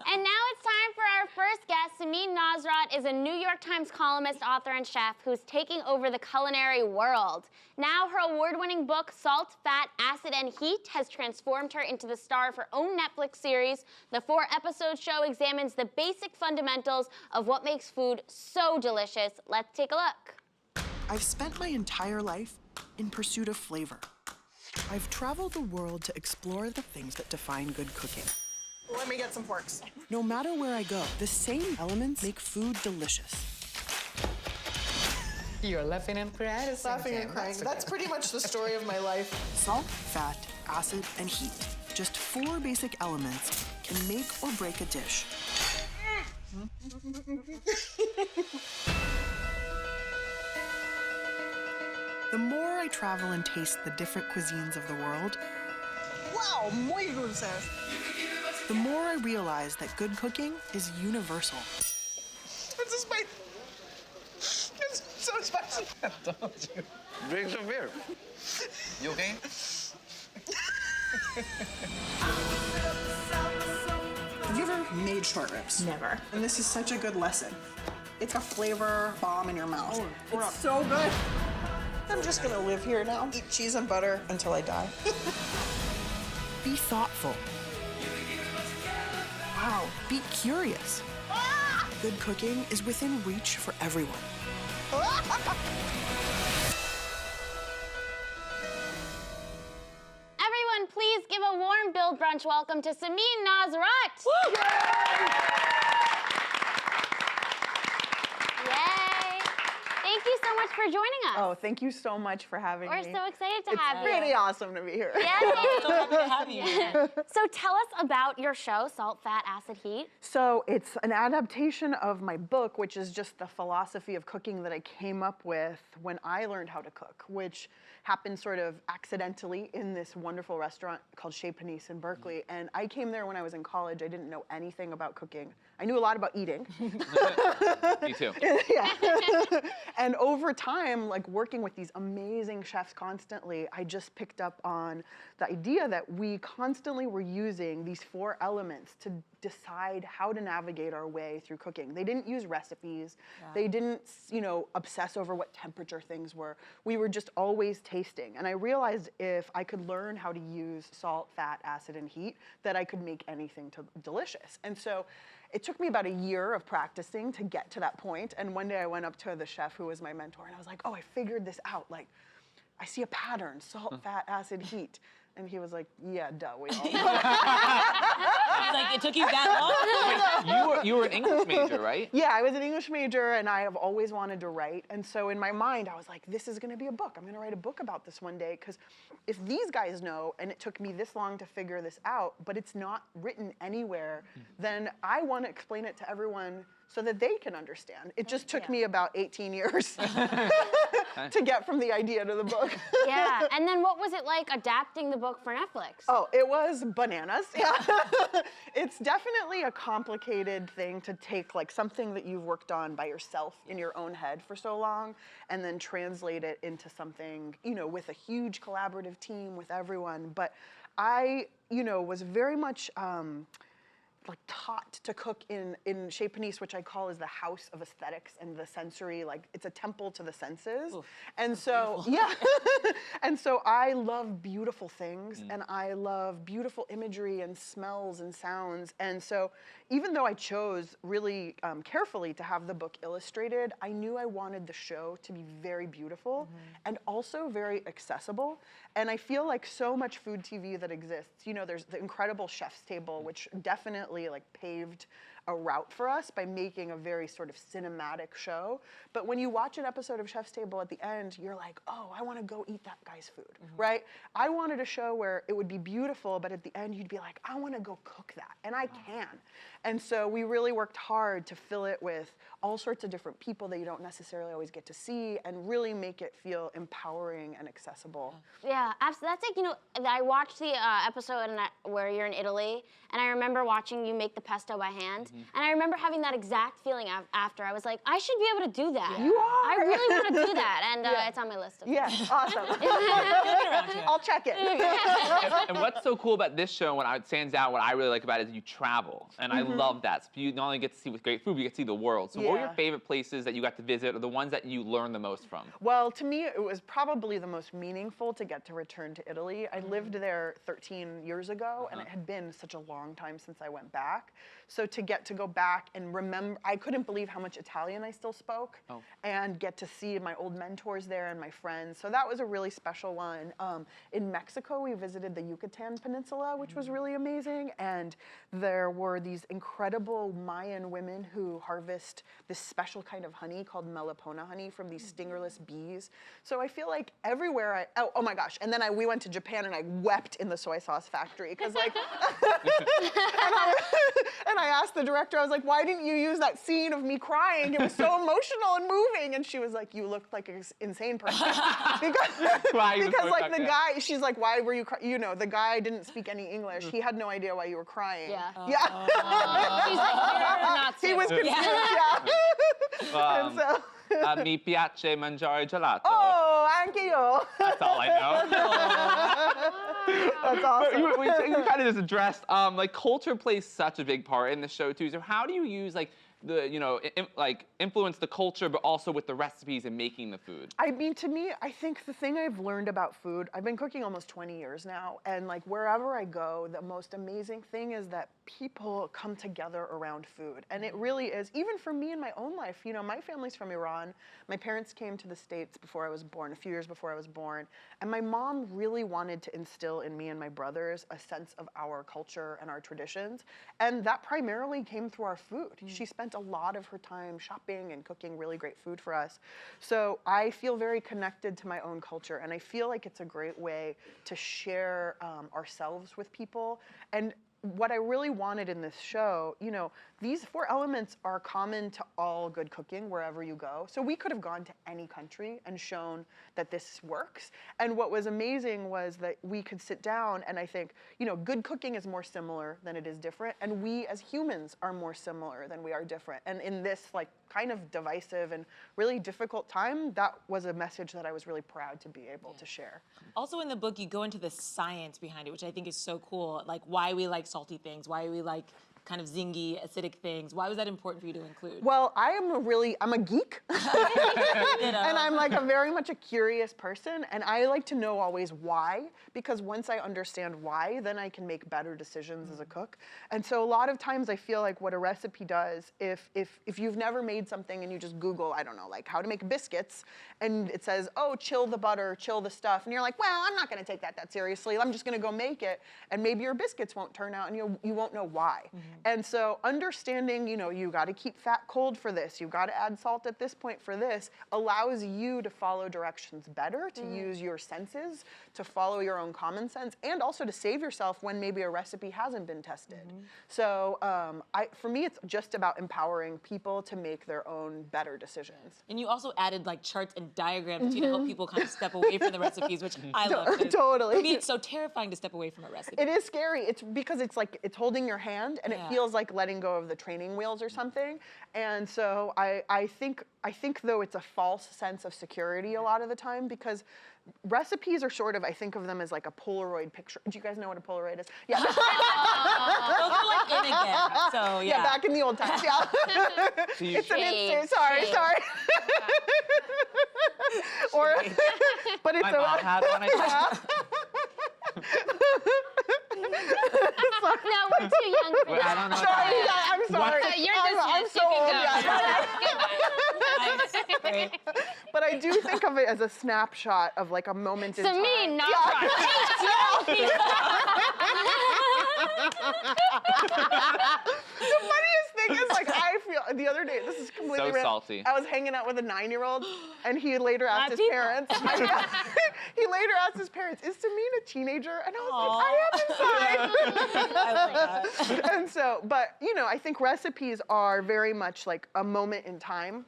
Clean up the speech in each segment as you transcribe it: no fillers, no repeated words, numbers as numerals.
And now it's time for our first guest. Samin Nosrat is a New York Times columnist, author, and chef who's taking over the culinary world. Now her award-winning book, Salt, Fat, Acid, and Heat, has transformed her into the star of her own Netflix series. The 4-episode show examines the basic fundamentals of what makes food so delicious. Let's take a look. I've spent my entire life in pursuit of flavor. I've traveled the world to explore the things that define good cooking. Let me get some forks. No matter where I go, the same elements make food delicious. You're laughing and crying. Laughing and crying. That's pretty much the story of my life. Salt, fat, acid, and heat. Just 4 basic elements can make or break a dish. The more I travel and taste the different cuisines of the world, Wow, muy dulces. the more I realize that good cooking is universal. This is my... It's so spicy. Don't you? Drink some beer. You okay? Have you ever made short ribs? Never. And this is such a good lesson. It's a flavor bomb in your mouth. Oh, It's so good. I'm just gonna live here now, eat cheese and butter until I die. Be thoughtful. Wow, be curious. Good cooking is within reach for everyone. Everyone, please give a warm Build Brunch welcome to Samin Nosrat. Yay! Thank you so much for joining us. Oh, thank you so much for having We're me. so excited to have you. Pretty awesome to be here. Yeah. So happy to have you here. So tell us about your show, Salt, Fat, Acid, Heat. So it's an adaptation of my book, which is just the philosophy of cooking that I came up with when I learned how to cook, which happened sort of accidentally in this wonderful restaurant called Chez Panisse in Berkeley. And I came there when I was in college. I didn't know anything about cooking. I knew a lot about eating. Me too. Yeah. And over time, like working with these amazing chefs constantly, I just picked up on the idea that we constantly were using these 4 elements to decide how to navigate our way through cooking. They didn't use recipes. They didn't, obsess over what temperature things were. We were just always tasting. And I realized if I could learn how to use salt, fat, acid, and heat, that I could make anything delicious. And so it took me about a year of practicing to get to that point. And one day I went up to the chef who was my mentor and I was like, oh, I figured this out. Like, I see a pattern, salt, fat, acid, heat. And he was like, yeah, duh, we all know. He's like, it took you that long? You were an English major, right? Yeah, I was an English major and I have always wanted to write. And so in my mind, I was like, this is gonna be a book. I'm gonna write a book about this one day, because if these guys know, and it took me this long to figure this out, but it's not written anywhere, then I wanna explain it to everyone so that they can understand. It just took me about 18 years to get from the idea to the book. Yeah, and then what was it like adapting the book for Netflix? Oh, it was bananas. Yeah. It's definitely a complicated thing to take like something that you've worked on by yourself in your own head for so long and then translate it into something, with a huge collaborative team with everyone. But I, was very much like taught to cook in Chez Panisse, which I call is the house of aesthetics and the sensory, like it's a temple to the senses. Oof, and so, yeah. And so I love beautiful things and I love beautiful imagery and smells and sounds. And so even though I chose really carefully to have the book illustrated, I knew I wanted the show to be very beautiful and also very accessible. And I feel like so much food TV that exists, there's the incredible Chef's Table, which definitely like paved a route for us by making a very sort of cinematic show. But when you watch an episode of Chef's Table at the end, you're like, oh, I want to go eat that guy's food, right? I wanted a show where it would be beautiful, but at the end you'd be like, I want to go cook that, and I can. And so we really worked hard to fill it with all sorts of different people that you don't necessarily always get to see and really make it feel empowering and accessible. Yeah, absolutely. That's like, I watched the episode where you're in Italy, and I remember watching you make the pesto by hand. And I remember having that exact feeling after. I was like, I should be able to do that. You are. I really want to do that, and it's on my list of Yeah, things. awesome. I'll check it. And what's so cool about this show, and what stands out, what I really like about it, is you travel. And I love that. So you not only get to see with great food, but you get to see the world. So what were your favorite places that you got to visit, or the ones that you learned the most from? Well, to me, it was probably the most meaningful to get to return to Italy. I lived there 13 years ago, and it had been such a long time since I went back. So to get to go back and remember, I couldn't believe how much Italian I still spoke, and get to see my old mentors there and my friends. So that was a really special one. In Mexico, we visited the Yucatan Peninsula, which was really amazing, and there were these incredible Mayan women who harvest this special kind of honey called melipona honey from these stingerless bees. So I feel like everywhere oh my gosh, and then we went to Japan and I wept in the soy sauce factory because like, and I asked the director, I was like, why didn't you use that scene of me crying? It was so emotional and moving. And she was like, you looked like an insane person. because like the guy, she's like, why were you crying? You know, the guy didn't speak any English. He had no idea why you were crying. Yeah. She's like, he was confused, and so, Mi piace mangiare gelato. oh, anch'io. That's all I know. That's awesome. You kind of just addressed, like culture plays such a big part in the show too. So how do you use like the, like influence the culture, but also with the recipes and making the food? I mean, to me, I think the thing I've learned about food, I've been cooking almost 20 years now, and like wherever I go, the most amazing thing is that people come together around food. And it really is, even for me in my own life, my family's from Iran. My parents came to the States before I was born, a few years before I was born. And my mom really wanted to instill in me and my brothers a sense of our culture and our traditions. And that primarily came through our food. She spent a lot of her time shopping and cooking really great food for us. So I feel very connected to my own culture, and I feel like it's a great way to share ourselves with people. And what I really wanted in this show, these 4 elements are common to all good cooking wherever you go. So we could have gone to any country and shown that this works. And what was amazing was that we could sit down and I think, good cooking is more similar than it is different. And we as humans are more similar than we are different. And in this like kind of divisive and really difficult time, that was a message that I was really proud to be able to share. Also in the book, you go into the science behind it, which I think is so cool. Like why we like salty things, why we like kind of zingy, acidic things. Why was that important for you to include? Well, I'm a geek. And I'm like very much a curious person, and I like to know always why, because once I understand why, then I can make better decisions as a cook. And so a lot of times I feel like what a recipe does, if you've never made something and you just Google, I don't know, like how to make biscuits, and it says, oh, chill the butter, chill the stuff, and you're like, well, I'm not gonna take that seriously, I'm just gonna go make it, and maybe your biscuits won't turn out and you won't know why. And so understanding, you gotta keep fat cold for this, you gotta add salt at this point for this, allows you to follow directions better, to use your senses, to follow your own common sense, and also to save yourself when maybe a recipe hasn't been tested. So for me, it's just about empowering people to make their own better decisions. And you also added like charts and diagrams to help people kind of step away from the recipes, which I love. Totally. For me, it's so terrifying to step away from a recipe. It is scary. It's because it's like it's holding your hand, and it feels like letting go of the training wheels or something. And so I think though it's a false sense of security a lot of the time, because recipes are sort of, I think of them as like a Polaroid picture. Do you guys know what a Polaroid is? Yeah. Those are like in again. So yeah. Yeah, back in the old times. Yeah. It's an instant. Sorry. Or, but it's My mom had one. No, we're too young for Wait, I that. don't know. Sorry, I'm sorry. I'm so old. Yeah. But I do think of it as a snapshot of like a moment in time. Samin Nosrat. The funniest thing is, like, I feel the other day, this is completely So random. salty. I was hanging out with a 9-year-old, and he later asked his parents. He later asked his parents, "Is Samin a teenager?" And I was like, "I am inside." I love that. And so, but I think recipes are very much like a moment in time.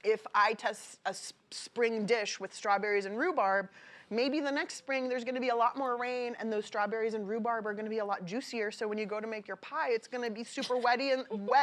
If I test a spring dish with strawberries and rhubarb, maybe the next spring there's gonna be a lot more rain and those strawberries and rhubarb are gonna be a lot juicier. So when you go to make your pie, it's gonna be super wet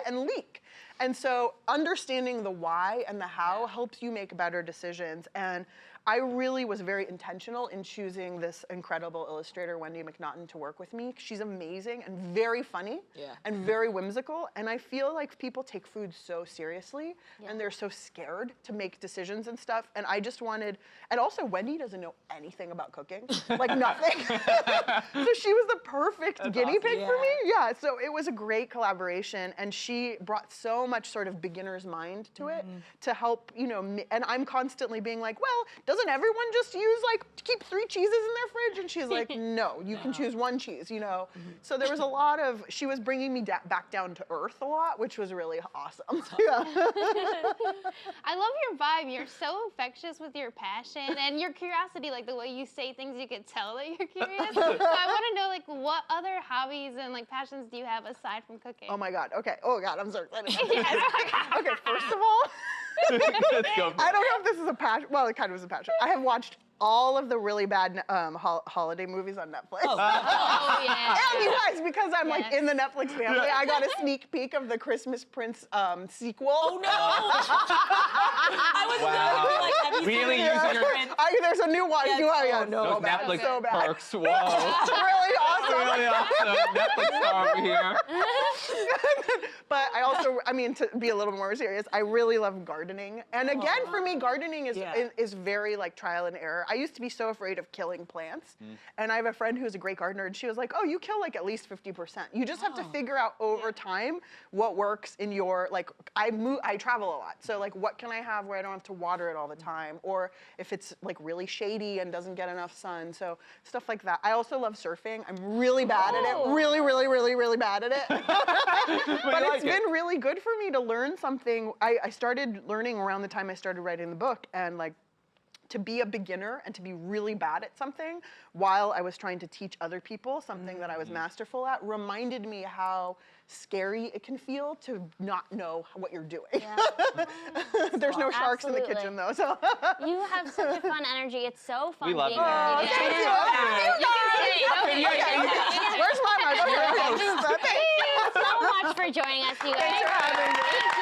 and leak. And so understanding the why and the how helps you make better decisions. And I really was very intentional in choosing this incredible illustrator, Wendy McNaughton, to work with me. She's amazing and very funny and very whimsical. And I feel like people take food so seriously and they're so scared to make decisions and stuff. And I just wanted, and also Wendy doesn't know anything about cooking, like nothing. So she was the perfect guinea pig for me. Yeah, so it was a great collaboration. And she brought so much sort of beginner's mind to it to help, you know, and I'm constantly being like, well, doesn't everyone just use like keep 3 cheeses in their fridge? And she's like, no, you can choose 1 cheese, you know? So there was a lot of, she was bringing me back down to earth a lot, which was really awesome. Yeah. I love your vibe. You're so infectious with your passion and your curiosity, like the way you say things, you could tell that you're curious. So I want to know, like, what other hobbies and like passions do you have aside from cooking? Oh my God, okay. Oh God, I'm so excited. Yes. Okay, first of all, Let's go. I don't know if this is a passion. Well, it kind of is a passion. I have watched all of the really bad holiday movies on Netflix. Oh, yeah. And you guys, because I'm like in the Netflix family, I got a sneak peek of the Christmas Prince sequel. Oh no! I was gonna be like, have you Really seen using your There's a new one. Yes. New one. Oh, Yeah, no. so Those bad. Netflix So bad. perks. Whoa. Really awesome. Really awesome. Netflix star over here. But I also, I mean, to be a little more serious, I really love gardening. And again, for me, gardening is very like trial and error. I used to be so afraid of killing plants. And I have a friend who's a great gardener, and she was like, oh, you kill like at least 50%. You just have to figure out over time what works in your, like, I travel a lot. So like, what can I have where I don't have to water it all the time? Or if it's like really shady and doesn't get enough sun. So stuff like that. I also love surfing. I'm really bad at it. Really, really, really, really bad at it. But it's been really good for me to learn something. I started learning around the time I started writing the book, and like, to be a beginner and to be really bad at something while I was trying to teach other people something that I was masterful at reminded me how scary it can feel to not know what you're doing. Yeah. There's no sharks in the kitchen though. So you have such a fun energy. It's so fun. We love being that. with you. Where's my mic? Thank you so much for joining us, you guys. Thanks for having me.